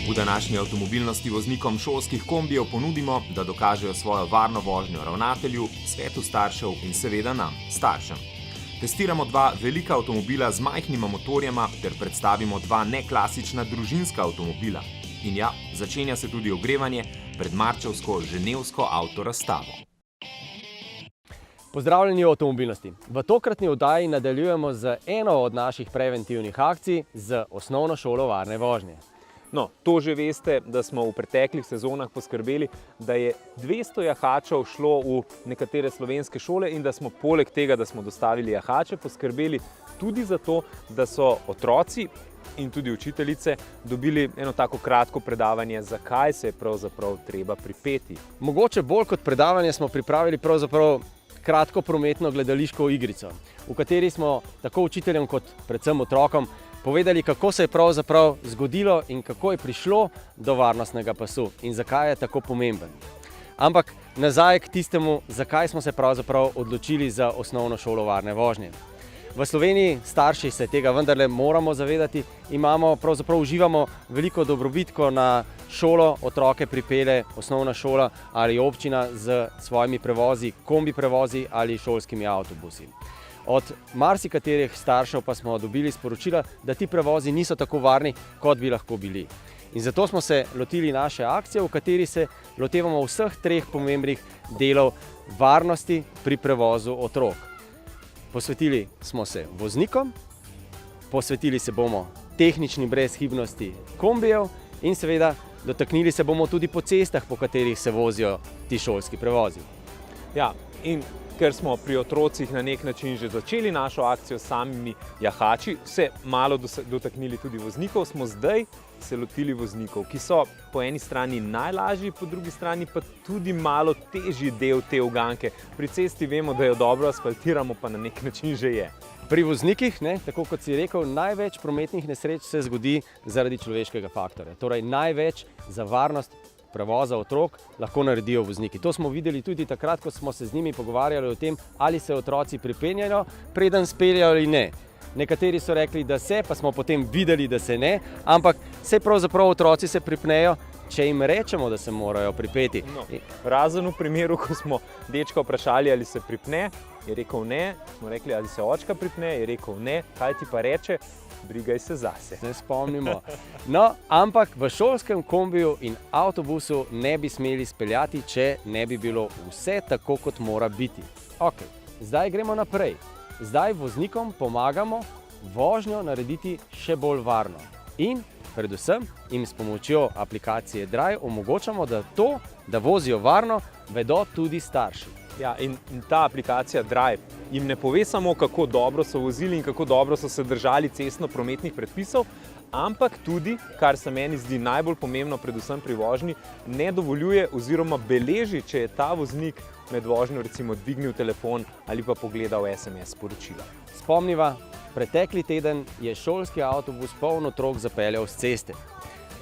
V današnji avtomobilnosti voznikom šolskih kombijev ponudimo, da dokažejo svojo varno vožnjo ravnatelju, svetu staršev in seveda nam, staršem. Testiramo dva velika avtomobila z majhnima motorjema ter predstavimo dva neklasična družinska avtomobila. In ja, začenja se tudi ogrevanje pred marčevsko ženevsko avtorazstavo. Pozdravljeni v avtomobilnosti. V tokratni oddaji nadaljujemo z eno od naših preventivnih akcij z osnovno šolo varne vožnje. No, to že veste, da smo v preteklih sezonah poskrbeli, da je 200 jahačev šlo v nekatere slovenske šole in da smo poleg tega, da smo dostavili jahače, poskrbeli tudi za to, da so otroci in tudi učiteljice dobili eno tako kratko predavanje, zakaj se je pravzaprav treba pripeti. Mogoče bolj kot predavanje smo pripravili pravzaprav kratko prometno gledališko igrico, v kateri smo tako učiteljem kot predvsem otrokom povedali, kako se je pravzaprav zgodilo in kako je prišlo do varnostnega pasu in zakaj je tako pomemben. Ampak nazaj k tistemu, zakaj smo se pravzaprav odločili za osnovno šolo varne vožnje. V Sloveniji starši se tega vendarle moramo zavedati, pravzaprav uživamo veliko dobrobit, ko na šolo otroke pripelje osnovna šola ali občina z svojimi prevozi, kombi prevozi ali šolskimi avtobusi. Od marsikaterih staršev pa smo dobili sporočila, da ti prevozi niso tako varni, kot bi lahko bili. In zato smo se lotili naše akcije, v kateri se lotevamo vseh treh pomembnih delov varnosti pri prevozu otrok. Posvetili smo se voznikom, posvetili se bomo tehnični brezhibnosti kombijev in seveda dotaknili se bomo tudi po cestah, po katerih se vozijo ti šolski prevozi. Ja, in ker smo pri otrocih na nek način že začeli našo akcijo s samimi jahači, se malo dotaknili tudi voznikov, smo zdaj se lotili voznikov, ki so po eni strani najlažji, po drugi strani pa tudi malo težji del te uganke. Pri cesti vemo, da jo dobro asfaltiramo, pa na nek način že je. Pri voznikih, tako kot si rekel, največ prometnih nesreč se zgodi zaradi človeškega faktorja. Torej največ za varnost prevoza otrok lahko naredijo vozniki. To smo videli tudi takrat, ko smo se z njimi pogovarjali o tem, ali se otroci pripenjajo, preden speljajo ali ne. Nekateri so rekli, da se, pa smo potem videli, da se ne, ampak pravzaprav otroci se pripnejo, če jim rečemo, da se morajo pripeti. No, razen v primeru, ko smo dečka vprašali, ali se pripne, je rekel ne, smo rekli, ali se očka pripne, je rekel ne, kaj ti pa reče? Brigaj se zase. Se spomnimo. No, ampak v šolskem kombiju in avtobusu ne bi smeli speljati, če ne bi bilo vse tako, kot mora biti. Ok, zdaj gremo naprej. Zdaj voznikom pomagamo vožnjo narediti še bolj varno. In predvsem jim s pomočjo aplikacije Drive omogočamo, da vozijo varno, vedo tudi starši. Ja, in ta aplikacija Drive jim ne pove samo, kako dobro so vozili in kako dobro so se držali cestno-prometnih predpisov, ampak tudi, kar se meni zdi najbolj pomembno, predvsem pri vožnji, ne dovoljuje oziroma beleži, če je ta voznik med vožnjo recimo dvignil telefon ali pa pogledal SMS sporočila. Spomniva, pretekli teden je šolski avtobus poln otrok zapeljal s ceste.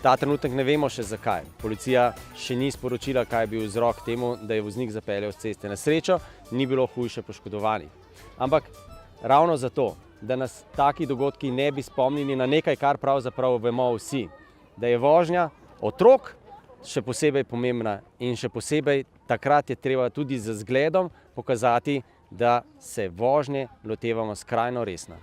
Ta trenutek ne vemo še zakaj. Policija še ni sporočila, kaj je bil vzrok temu, da je voznik zapeljal s ceste. Na srečo ni bilo hujše poškodovanih. Ampak ravno zato, da nas taki dogodki ne bi spomnili na nekaj, kar pravzaprav vemo vsi, da je vožnja otrok še posebej pomembna in še posebej takrat je treba tudi z zgledom pokazati, da se vožnje lotevamo skrajno resno.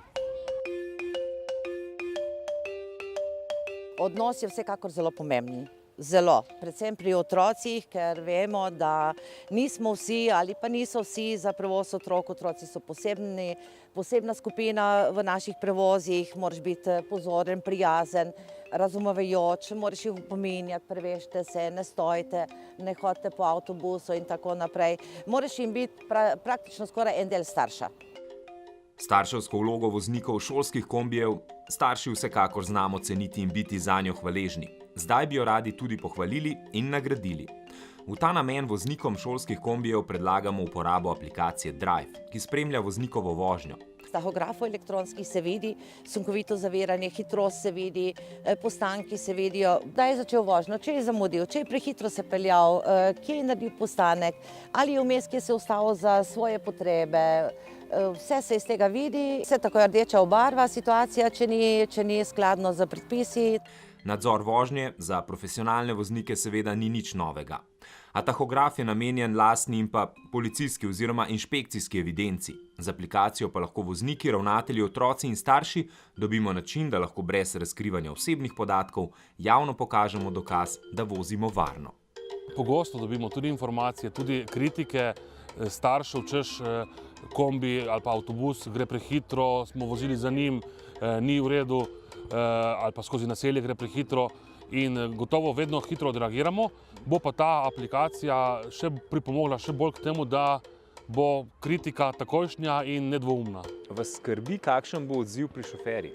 Odnos je vsekakor zelo pomemben. Zelo. Predvsem pri otrocih, ker vemo, da nismo vsi ali pa niso vsi za prevoz otrok. Otroci so posebna skupina v naših prevozih. Moraš biti pozoren, prijazen, razumevajoč, moraš jih opominjati, prevežite se, ne stojite, ne hodite po avtobusu in tako naprej. Moraš jim biti praktično skoraj en del starša. Starševsko vlogo voznikov šolskih kombijev starši vsekakor znamo ceniti in biti zanjo hvaležni. Zdaj bi jo radi tudi pohvalili in nagradili. V ta namen voznikom šolskih kombijev predlagamo uporabo aplikacije Drive, ki spremlja voznikovo vožnjo. S tahografov elektronskih se vidi sunkovito zaviranje, hitrost se vidi, postanki se vidijo, da je začel vožnjo, če je zamudil, če je prehitro se peljal, kje je naredil postanek, ali je vmes, kje se je ustavil za svoje potrebe. Vse se iz tega vidi, vse tako je rdeča obarva situacija, če ni skladno z predpisi. Nadzor vožnje za profesionalne voznike seveda ni nič novega. A tahograf je namenjen lastni in pa policijski oziroma inšpekcijski evidenci. Z aplikacijo pa lahko vozniki, ravnatelji, otroci in starši dobimo način, da lahko brez razkrivanja osebnih podatkov javno pokažemo dokaz, da vozimo varno. Pogosto dobimo tudi informacije, tudi kritike staršev, češ kombi ali pa avtobus gre prehitro, smo vozili za njim, ni v redu, ali pa skozi naselje gre prehitro. In gotovo vedno hitro odreagiramo, bo pa ta aplikacija še pripomogla še bolj k temu, da bo kritika takojšnja in nedvoumna. Vas skrbi, kakšen bo odziv pri šoferjih?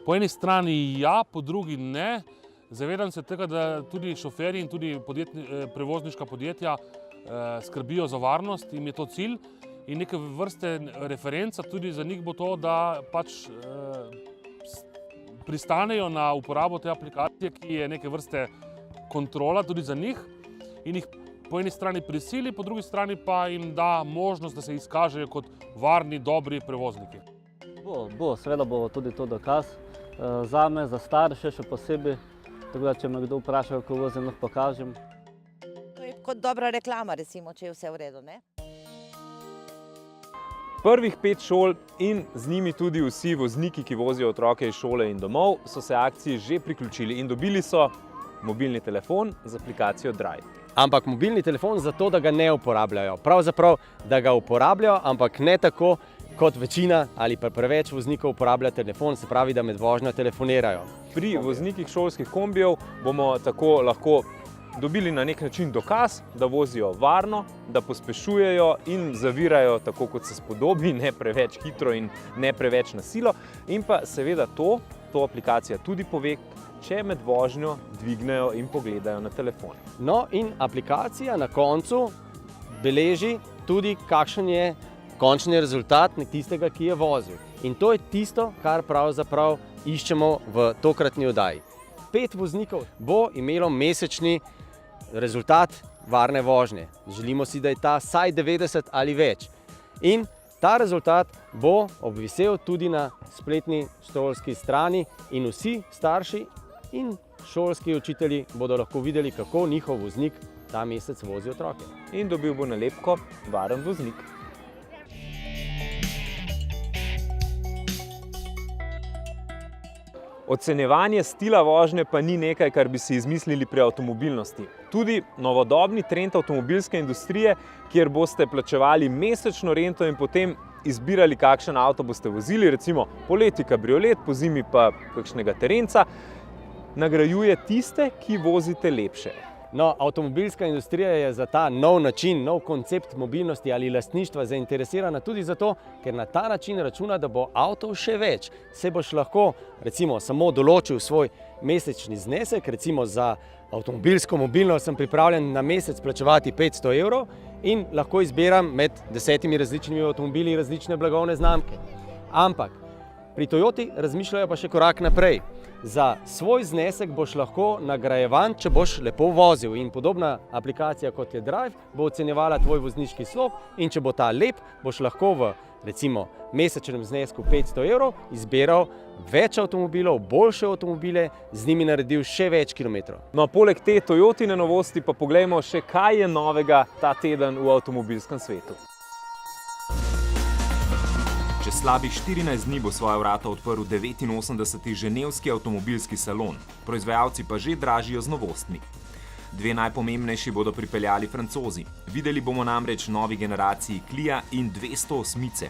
Po eni strani ja, po drugi ne. Zavedam se tega, da tudi šoferji in tudi prevozniška podjetja skrbijo za varnost, jim je to cilj. In neke vrste referenca tudi za njih bo to, da pač pristanejo na uporabo te aplikacije, ki je neke vrste kontrola tudi za njih in jih po eni strani prisili, po drugi strani pa jim da možnost, da se izkažejo kot varni, dobri prevozniki. Seveda bo tudi to dokaz zame, za starše še posebej, tako da če me kdo vpraša, kako vozim, lahko pokažem. To je kot dobra reklama, recimo, če je vse v redu, ne? Prvih 5 šol in z njimi tudi vsi vozniki, ki vozijo otroke iz šole in domov, so se akciji že priključili in dobili so mobilni telefon z aplikacijo Drive. Ampak mobilni telefon zato, da ga ne uporabljajo. Pravzaprav, da ga uporabljajo, ampak ne tako, kot večina ali pa preveč voznikov uporablja telefon, se pravi, da med vožnjo telefonirajo. Pri voznikih šolskih kombijev bomo tako lahko dobili na nek način dokaz, da vozijo varno, da pospešujejo in zavirajo tako, kot se spodobi, ne preveč hitro in ne preveč na silo. In pa seveda to aplikacija tudi pove, če med vožnjo dvignejo in pogledajo na telefon. No in aplikacija na koncu beleži tudi, kakšen je končni rezultat tistega, ki je vozil. In to je tisto, kar pravzaprav iščemo v tokratni oddaji. 5 voznikov bo imelo mesečni rezultat varne vožnje. Želimo si, da je ta vsaj 90 ali več. In ta rezultat bo obvisel tudi na spletni šolski strani in vsi starši in šolski učitelji bodo lahko videli, kako njihov voznik ta mesec vozi otroke. In dobil bo nalepko Varen voznik. Ocenjevanje stila vožnje pa ni nekaj, kar bi si izmislili pri avtomobilnosti. Tudi novodobni trend avtomobilske industrije, kjer boste plačevali mesečno rento in potem izbirali, kakšen avto boste vozili, recimo poleti kabriolet, pozimi pa kakšnega terenca, nagrajuje tiste, ki vozite lepše. No, avtomobilska industrija je za ta nov način, nov koncept mobilnosti ali lastništva zainteresirana tudi zato, ker na ta način računa, da bo avtov še več. Se boš lahko recimo samo določil svoj mesečni znesek, recimo za avtomobilsko mobilnost sem pripravljen na mesec plačevati 500 € in lahko izbiram med 10 različnimi avtomobili različne blagovne znamke. Ampak pri Toyoti razmišljajo pa še korak naprej. Za svoj znesek boš lahko nagrajevan, če boš lepo vozil. In podobna aplikacija kot je Drive bo ocenjevala tvoj vozniški slog in če bo ta lep, boš lahko v recimo mesečnem znesku 500 € izbiral več avtomobilov, boljše avtomobile, z njimi naredil še več kilometrov. No, poleg te Toyotine novosti pa poglejmo še, kaj je novega ta teden v avtomobilskem svetu. Čez slabih 14 dni bo svoja vrata odprl 89. ženevski avtomobilski salon, proizvajalci pa že dražijo z novostmi. 2 najpomembnejši bodo pripeljali Francozi. Videli bomo namreč novi generaciji Clio in 208.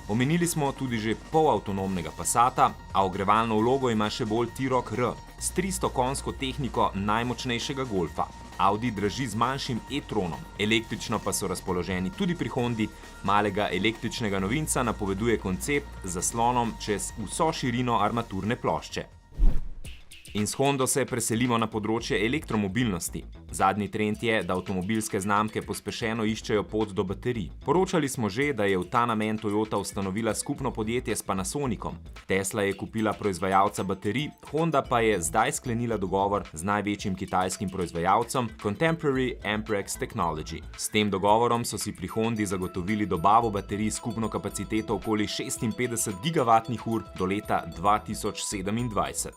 Omenili smo tudi že polavtonomnega Passata, a ogrevalno vlogo ima še bolj T-Roc R s 300 konjsko tehniko najmočnejšega Golfa. Audi draži z manjšim e-tronom, električno pa so razpoloženi tudi pri Hondi. Malega električnega novinca napoveduje koncept z zaslonom čez vso širino armaturne plošče. In s Hondo se preselimo na področje elektromobilnosti. Zadnji trend je, da avtomobilske znamke pospešeno iščejo pot do baterij. Poročali smo že, da je v ta namen Toyota ustanovila skupno podjetje s Panasonicom. Tesla je kupila proizvajalca baterij, Honda pa je zdaj sklenila dogovor z največjim kitajskim proizvajalcem Contemporary Amperex Technology. S tem dogovorom so si pri Hondi zagotovili dobavo baterij skupno kapaciteto okoli 56 gigavatnih ur do leta 2027.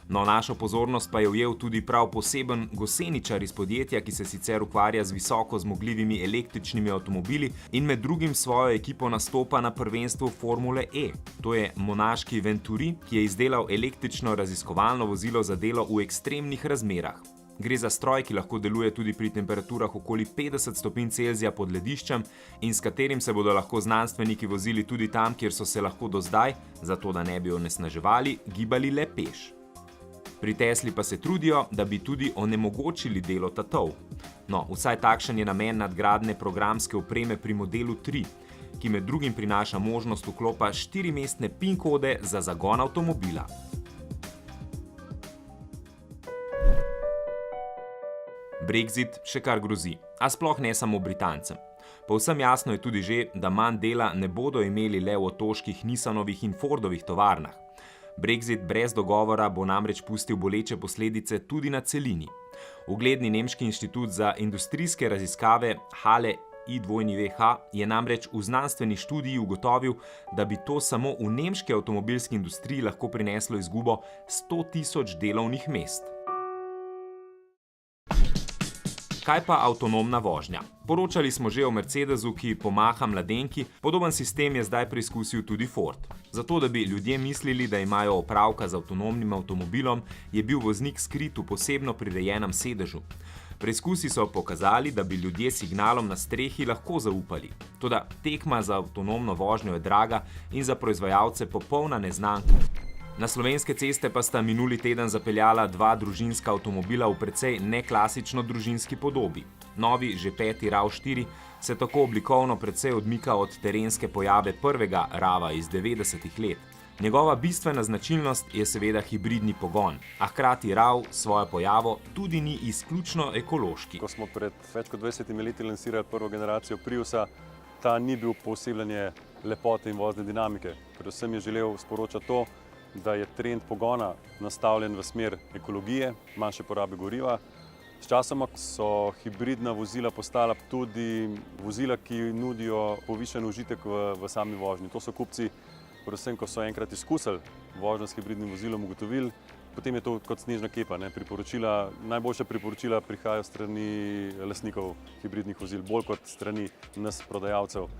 No, našo pozornost pa je ujel tudi prav poseben goseničar iz podjetja, ki se sicer ukvarja z visoko zmogljivimi električnimi avtomobili in med drugim svojo ekipo nastopa na prvenstvu Formule E. To je monaški Venturi, ki je izdelal električno raziskovalno vozilo za delo v ekstremnih razmerah. Gre za stroj, ki lahko deluje tudi pri temperaturah okoli 50 stopinj Celzija pod lediščem in s katerim se bodo lahko znanstveniki vozili tudi tam, kjer so se lahko do zdaj, zato da ne bi onesnaževali, gibali le peš. Pri Tesli pa se trudijo, da bi tudi onemogočili delo tatov. No, vsaj takšen je namen nadgradnje programske opreme pri modelu 3, ki med drugim prinaša možnost vklopa 4-mestne PIN kode za zagon avtomobila. Brexit še kar grozi, a sploh ne samo Britancem. Povsem jasno je tudi že, da manj dela ne bodo imeli le v otoških Nissanovih in Fordovih tovarnah. Brexit brez dogovora bo namreč pustil boleče posledice tudi na celini. Ugledni nemški inštitut za industrijske raziskave Halle IWH je namreč v znanstveni študiji ugotovil, da bi to samo v nemški avtomobilski industriji lahko prineslo izgubo 100.000 delovnih mest. Kaj pa avtonomna vožnja? Poročali smo že o Mercedesu, ki pomaha mladenki, podoben sistem je zdaj preizkusil tudi Ford. Zato, da bi ljudje mislili, da imajo opravka z avtonomnim avtomobilom, je bil voznik skrit v posebno prirejenem sedežu. Preizkusi so pokazali, da bi ljudje signalom na strehi lahko zaupali. Toda tekma za avtonomno vožnjo je draga in za proizvajalce popolna neznanka. Na slovenske ceste pa sta minuli teden zapeljala 2 družinska avtomobila v precej neklasično družinski podobi. Novi, že 5. RAV4, se tako oblikovno precej odmika od terenske pojave prvega RAV-a iz 90-ih let. Njegova bistvena značilnost je seveda hibridni pogon, a hkrati RAV svojo pojavo tudi ni izključno ekološki. Ko smo pred več kot 20 leti lansirali prvo generacijo Priusa, ta ni bil poosebljanje lepote in vozne dinamike. Predvsem je želel sporočati to, da je trend pogona nastavljen v smer ekologije, manjše porabe goriva. Sčasoma so hibridna vozila postala tudi vozila, ki nudijo povišen užitek v sami vožnji. To so kupci, predvsem ko so enkrat izkusili vožnjo s hibridnim vozilom, ugotovili, potem je to kot snežna kepa. Najboljša priporočila prihajajo strani lastnikov hibridnih vozil, bolj kot strani nas prodajalcev.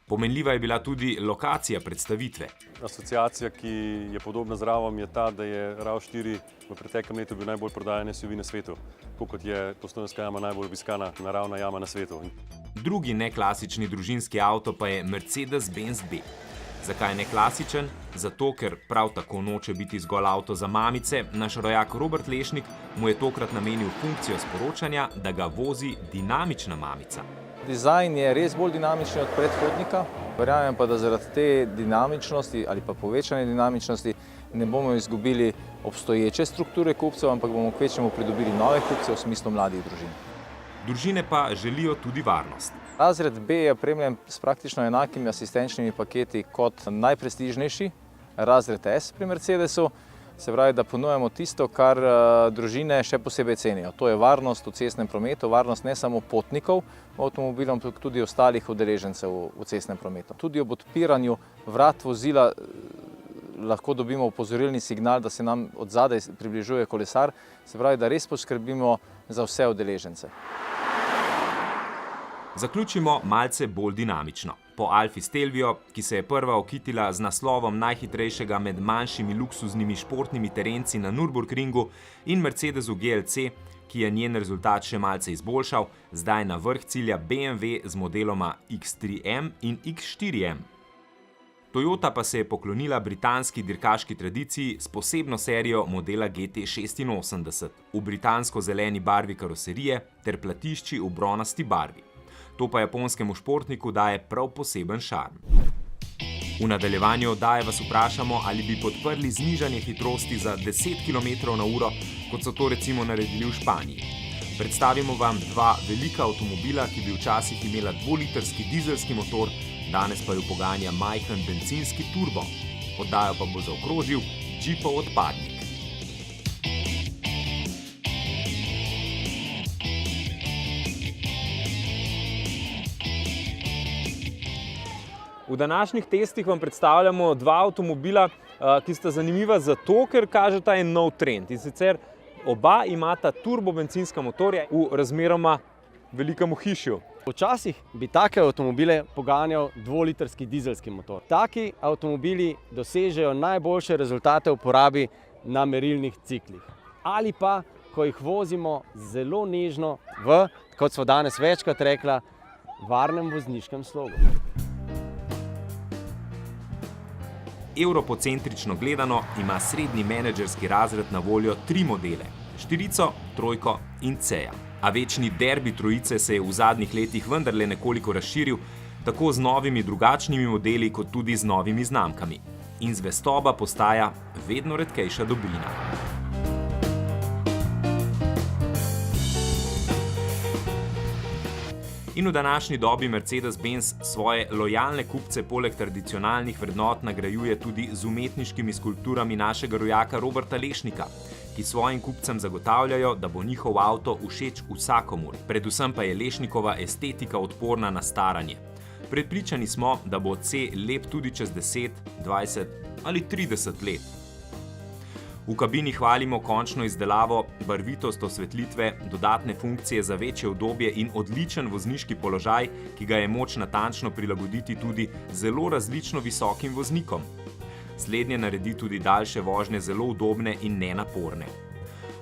Pomenljiva je bila tudi lokacija predstavitve. Asociacija, ki je podobna z RAV-om, je ta, da je RAV4 v preteklem letu bil najbolj prodajan SUV na svetu, kot je Postojnska jama najbolj obiskana naravna jama na svetu. Drugi neklasični družinski avto pa je Mercedes-Benz B. Zakaj je neklasičen? Zato, ker prav tako noče biti zgolj avto za mamice, naš rojak Robert Lešnik mu je tokrat namenil funkcijo sporočanja, da ga vozi dinamična mamica. Dizajn je res bolj dinamičen od predhodnika, verjamem pa, da zaradi te dinamičnosti ali pa povečane dinamičnosti ne bomo izgubili obstoječe strukture kupcev, ampak bomo kvečjemu pridobili nove kupce v smislu mladih družin. Družine pa želijo tudi varnost. Razred B je opremljen s praktično enakimi asistenčnimi paketi kot najprestižnejši razred S pri Mercedesu. Se pravi, da ponujamo tisto, kar družine še posebej cenijo. To je varnost v cestnem prometu, varnost ne samo potnikov v avtomobilu, ampak tudi ostalih udeležencev v cestnem prometu. Tudi ob odpiranju vrat vozila lahko dobimo opozorilni signal, da se nam od zadaj približuje kolesar. Se pravi, da res poskrbimo za vse udeležence. Zaključimo malce bolj dinamično. Po Alfi Stelvio, ki se je prva okitila z naslovom najhitrejšega med manjšimi luksuznimi športnimi terenci na Nürburgringu, in Mercedesu GLC, ki je njen rezultat še malce izboljšal, zdaj na vrh cilja BMW z modeloma X3M in X4M. Toyota pa se je poklonila britanski dirkaški tradiciji s posebno serijo modela GT86 v britansko-zeleni barvi karoserije ter platišči v bronasti barvi. To pa japonskemu športniku daje prav poseben šarm. V nadaljevanju oddaje vas vprašamo, ali bi podprli znižanje hitrosti za 10 km/h, kot so to recimo naredili v Španiji. Predstavimo vam 2 velika avtomobila, ki bi včasih imela 2-litrski dizelski motor, danes pa jo poganja majhen bencinski turbo. Oddajo pa bo zaokrožil Jeepov odpadnik. V današnjih testih vam predstavljamo 2 avtomobila, ki sta zanimiva zato, ker kažeta en nov trend. In sicer oba imata turbobencinska motorja v razmeroma velikem ohišju. Včasih bi take avtomobile poganjal dvolitrski dizelski motor. Taki avtomobili dosežejo najboljše rezultate v porabi na merilnih ciklih. Ali pa, ko jih vozimo zelo nežno v, kot smo danes večkrat rekla, varnem vozniškem slogu. Evropocentrično gledano ima srednji menedžerski razred na voljo 3 modele: štirico, trojko in C-ja. A večni derbi trojice se je v zadnjih letih vendarle nekoliko razširil, tako z novimi drugačnimi modeli, kot tudi z novimi znamkami. In zvestoba postaja vedno redkejša dobrina. In v današnji dobi Mercedes-Benz svoje lojalne kupce poleg tradicionalnih vrednot nagrajuje tudi z umetniškimi skulpturami našega rojaka Roberta Lešnika, ki svojim kupcem zagotavljajo, da bo njihov avto všeč vsakomur. Predvsem pa je Lešnikova estetika odporna na staranje. Prepričani smo, da bo C lep tudi čez 10, 20 ali 30 let. V kabini hvalimo končno izdelavo, barvitost osvetlitve, dodatne funkcije za večje udobje in odličen vozniški položaj, ki ga je moč natančno prilagoditi tudi zelo različno visokim voznikom. Slednje naredi tudi daljše vožnje zelo udobne in nenaporne.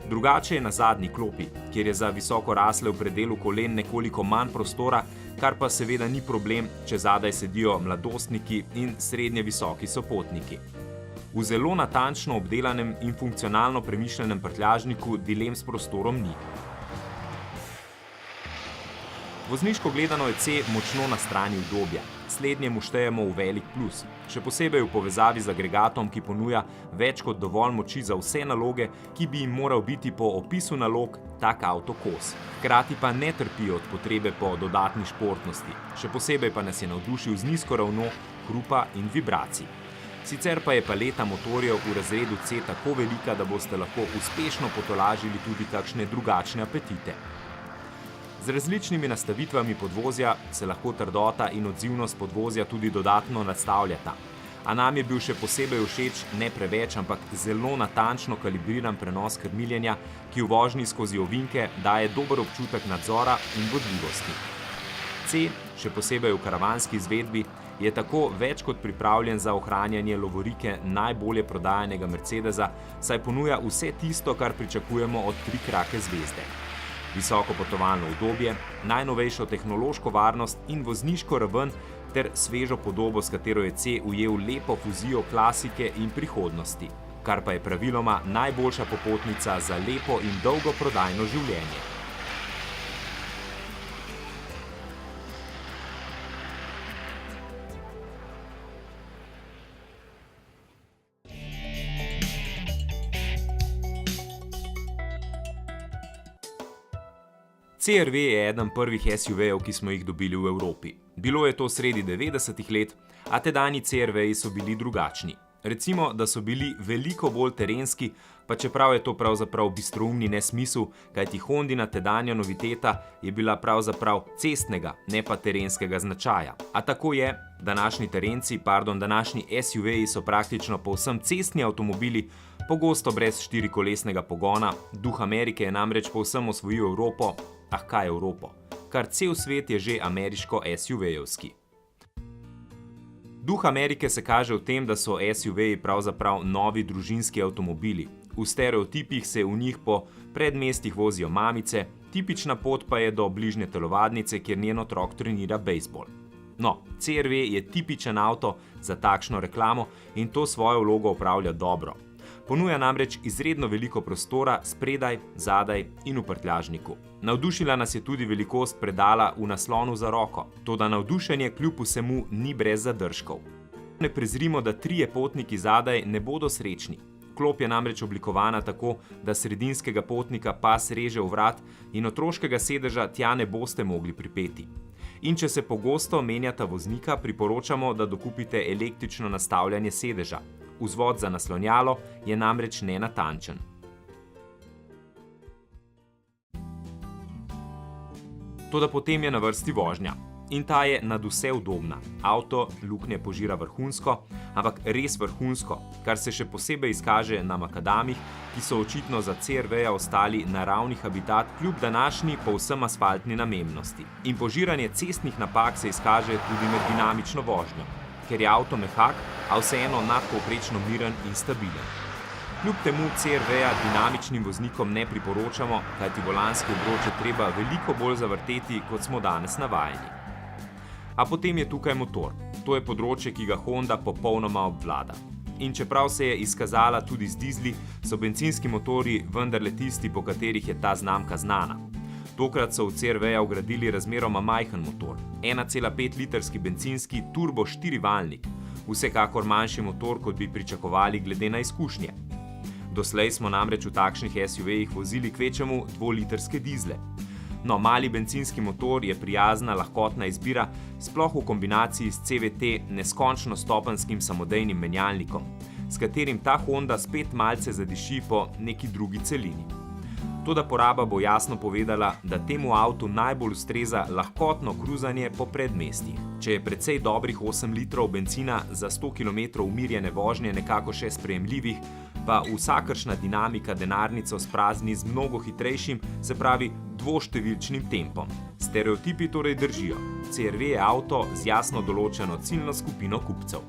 Drugače je na zadnji klopi, kjer je za visoko rasle v predelu kolen nekoliko manj prostora, kar pa seveda ni problem, če zadaj sedijo mladostniki in srednje visoki sopotniki. V zelo natančno obdelanem in funkcionalno premišljenem prtljažniku dilem s prostorom ni. Vozniško gledano je C močno na strani udobja. Slednje mu štejemo v velik plus, še posebej v povezavi z agregatom, ki ponuja več kot dovolj moči za vse naloge, ki bi jim moral biti po opisu nalog tak avto kos. Hkrati pa ne trpi od potrebe po dodatni športnosti, še posebej pa nas je navdušil z nizko ravno hrupa in vibracij. Sicer pa je paleta motorjev v razredu C tako velika, da boste lahko uspešno potolažili tudi kakšne drugačne apetite. Z različnimi nastavitvami podvozja se lahko trdota in odzivnost podvozja tudi dodatno nastavljata. A nam je bil še posebej všeč ne preveč, ampak zelo natančno kalibriran prenos krmiljenja, ki v vožnji skozi ovinke daje dober občutek nadzora in vodljivosti. C, še posebej v karavanski izvedbi, je tako več kot pripravljen za ohranjanje lovorike najbolje prodajanega Mercedesa, saj ponuja vse tisto, kar pričakujemo od trikrake zvezde. Visoko potovalno udobje, najnovejšo tehnološko varnost in vozniško raven ter svežo podobo, s katero je C ujel lepo fuzijo klasike in prihodnosti, kar pa je praviloma najboljša popotnica za lepo in dolgo prodajno življenje. CR-V je eden prvih SUV-jev, ki smo jih dobili v Evropi. Bilo je to sredi 90-ih let, a tedanji CR-V-ji so bili drugačni. Recimo, da so bili veliko bolj terenski, pa čeprav je to pravzaprav bistroumni nesmisel, kajti Hondina tedanja noviteta je bila pravzaprav cestnega, ne pa terenskega značaja. A tako je, današnji SUV-ji so praktično povsem cestni avtomobili, pogosto brez štirikolesnega pogona. Duh Amerike je namreč povsem osvojil Evropo, kaj Evropo? Kar cel svet je že ameriško SUV-jevski. Duh Amerike se kaže v tem, da so SUV-ji pravzaprav novi družinski avtomobili. V stereotipih se v njih po predmestih vozijo mamice, tipična pot pa je do bližnje telovadnice, kjer njen otrok trenira bejzbol. No, CR-V je tipičen avto za takšno reklamo in to svojo vlogo opravlja dobro. Ponuja namreč izredno veliko prostora spredaj, zadaj in v prtljažniku. Navdušila nas je tudi velikost predala v naslonu za roko, toda navdušenje kljub vsemu ni brez zadržkov. Ne prezrimo, da trije potniki zadaj ne bodo srečni. Klop je namreč oblikovana tako, da sredinskega potnika pas reže v vrat in otroškega sedeža tja ne boste mogli pripeti. In če se pogosto menjata voznika, priporočamo, da dokupite električno nastavljanje sedeža. Vzvod za naslonjalo je namreč nenatančen. Toda potem je na vrsti vožnja. In ta je nadvse udobna. Avto luknje požira vrhunsko, ampak res vrhunsko, kar se še posebej izkaže na makadamih, ki so očitno za CR-V ostali naravni habitat kljub današnji povsem asfaltni namembnosti. In požiranje cestnih napak se izkaže tudi med dinamično vožnjo, ker je avto mehak, a vseeno nadpovprečno miren in stabilen. Kljub temu CR-V-ja dinamičnim voznikom ne priporočamo, kajti volanski obroč je treba veliko bolj zavrteti, kot smo danes navajeni. A potem je tukaj motor. To je področje, ki ga Honda popolnoma obvlada. In čeprav se je izkazala tudi z dizli, so bencinski motorji vendarle tisti, po katerih je ta znamka znana. Tokrat so v CR-V-ja vgradili razmeroma majhen motor, 1,5 litrski bencinski turbo 4-valjnik, vsekakor manjši motor, kot bi pričakovali glede na izkušnje. Doslej smo namreč v takšnih SUV-jih vozili kvečemu 2-litrske dizle. No, mali bencinski motor je prijazna, lahkotna izbira, sploh v kombinaciji s CVT neskončno stopenjskim samodejnim menjalnikom, s katerim ta Honda spet malce zadiši po neki drugi celini. Toda poraba bo jasno povedala, da temu avtu najbolj ustreza lahkotno kruzanje po predmestjih. Če je precej dobrih 8 litrov bencina za 100 km umirjene vožnje nekako še sprejemljivih, pa vsakršna dinamika denarnico sprazni z mnogo hitrejšim, se pravi dvoštevilčnim tempom. Stereotipi torej držijo. CR-V je avto z jasno določeno ciljno skupino kupcev.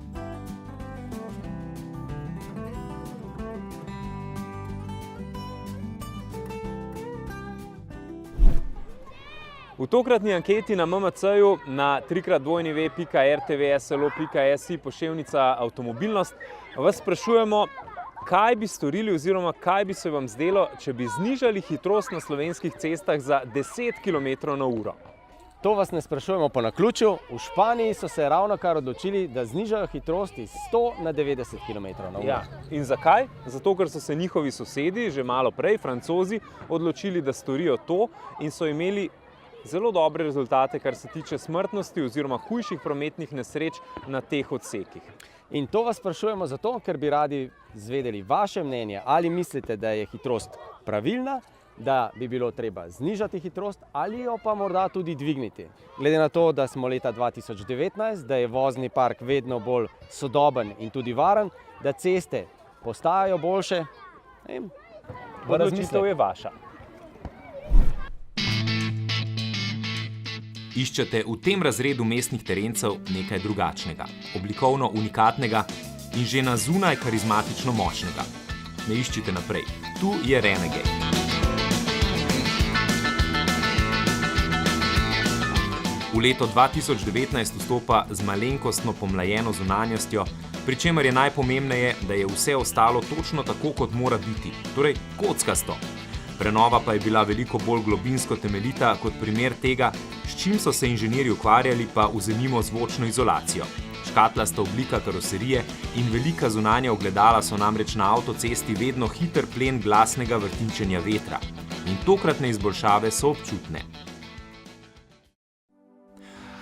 V tokratni anketi na MMC-ju na 3x2rtvslo.si poševnica avtomobilnost vas sprašujemo, kaj bi storili oziroma kaj bi se vam zdelo, če bi znižali hitrost na slovenskih cestah za 10 km/h. To vas ne sprašujemo po naključju. V Španiji so se ravnokar odločili, da znižajo hitrost iz 100 na 90 km/h. Ja. In zakaj? Zato, ker so se njihovi sosedi, že malo prej, Francozi, odločili, da storijo to in so imeli zelo dobre rezultate, kar se tiče smrtnosti oziroma hujših prometnih nesreč na teh odsekih. In to vas sprašujemo zato, ker bi radi zvedeli vaše mnenje, ali mislite, da je hitrost pravilna, da bi bilo treba znižati hitrost ali jo pa morda tudi dvigniti. Glede na to, da smo leta 2019, da je vozni park vedno bolj sodoben in tudi varen, da ceste postajajo boljše, odločitev je vaša. Iščete v tem razredu mestnih terencev nekaj drugačnega, oblikovno unikatnega in že na zunaj karizmatično močnega. Ne iščite naprej. Tu je Renegade. V leto 2019 vstopa z malenkostno pomlajeno zunanjostjo, pri čemer je najpomembneje, da je vse ostalo točno tako, kot mora biti, torej kockasto. Prenova pa je bila veliko bolj globinsko temeljita kot primer tega, s čim so se inženirji ukvarjali, pa vzemimo zvočno izolacijo. Škatlasta oblika karoserije in velika zunanja ogledala so namreč na avtocesti vedno hiter plen glasnega vrtinčenja vetra. In tokratne izboljšave so občutne.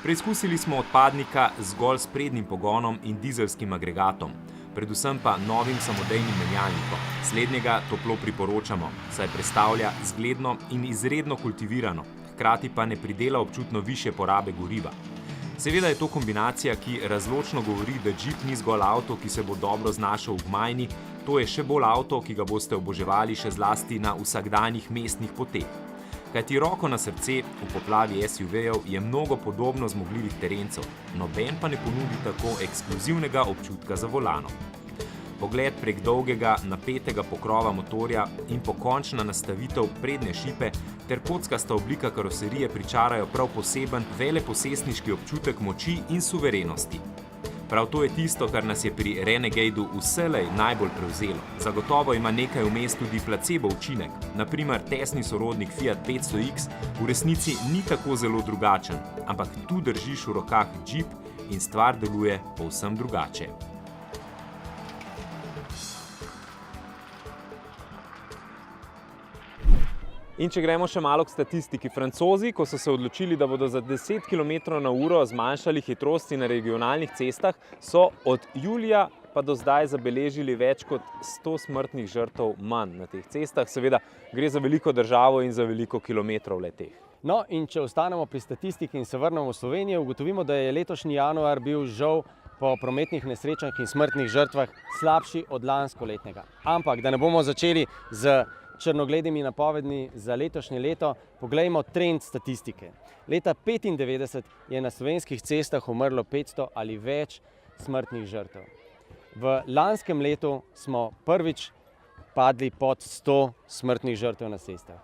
Preizkusili smo odpadnika zgolj s prednjim pogonom in dizelskim agregatom, predvsem pa novim samodejnim menjalnikom. Slednjega toplo priporočamo, saj predstavlja zgledno in izredno kultivirano, hkrati pa ne pridela občutno višje porabe goriva. Seveda je to kombinacija, ki razločno govori, da Jeep ni zgolj avto, ki se bo dobro znašel v gmajni, to je še bolj avto, ki ga boste oboževali še zlasti na vsakdanjih mestnih poteh. Kajti roko na srce, v poplavi SUV-jev je mnogo podobno zmogljivih terencev, noben pa ne ponudi tako ekskluzivnega občutka za volanom. Pogled prek dolgega, napetega pokrova motorja in pokončna nastavitev prednje šipe ter kockasta oblika karoserije pričarajo prav poseben veleposestniški občutek moči in suverenosti. Prav to je tisto, kar nas je pri Renegadu vselej najbolj prevzelo. Zagotovo ima nekaj vmes tudi placebo učinek. Naprimer, tesni sorodnik Fiat 500X v resnici ni tako zelo drugačen, ampak tu držiš v rokah Jeep in stvar deluje povsem drugače. In če gremo še malo k statistiki. Francozi, ko so se odločili, da bodo za 10 km/h zmanjšali hitrosti na regionalnih cestah, so od julija pa do zdaj zabeležili več kot 100 smrtnih žrtev manj na teh cestah. Seveda gre za veliko državo in za veliko kilometrov le-teh. No, in če ostanemo pri statistiki in se vrnemo v Slovenijo, ugotovimo, da je letošnji januar bil žal po prometnih nesrečah in smrtnih žrtvah slabši od lanskoletnega. Ampak, da ne bomo začeli z črnogledimi napovedmi za letošnje leto, poglejmo trend statistike. Leta 1995 je na slovenskih cestah umrlo 500 ali več smrtnih žrtev. V lanskem letu smo prvič padli pod 100 smrtnih žrtev na cestah.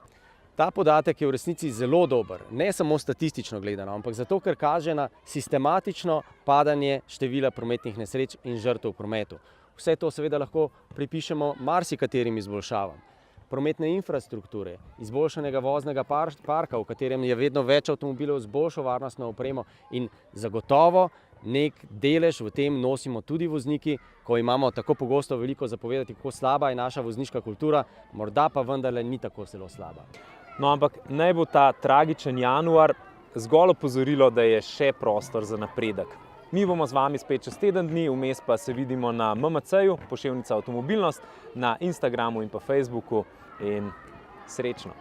Ta podatek je v resnici zelo dober, ne samo statistično gledano, ampak zato, ker kaže na sistematično padanje števila prometnih nesreč in žrtev v prometu. Vse to seveda lahko pripišemo marsikaterim izboljšavam. Prometne infrastrukture, izboljšanega voznega parka, v katerem je vedno več avtomobilov z boljšo varnostno opremo in zagotovo nek delež v tem nosimo tudi vozniki, ko imamo tako pogosto veliko zapovedati, kako slaba je naša vozniška kultura, morda pa vendarle ni tako zelo slaba. No, ampak naj bo ta tragičen januar zgolj opozorilo, da je še prostor za napredek. Mi bomo z vami spet čez teden dni, vmes pa se vidimo na MMC-ju, Poševnica avtomobilnost, na Instagramu in pa Facebooku in srečno!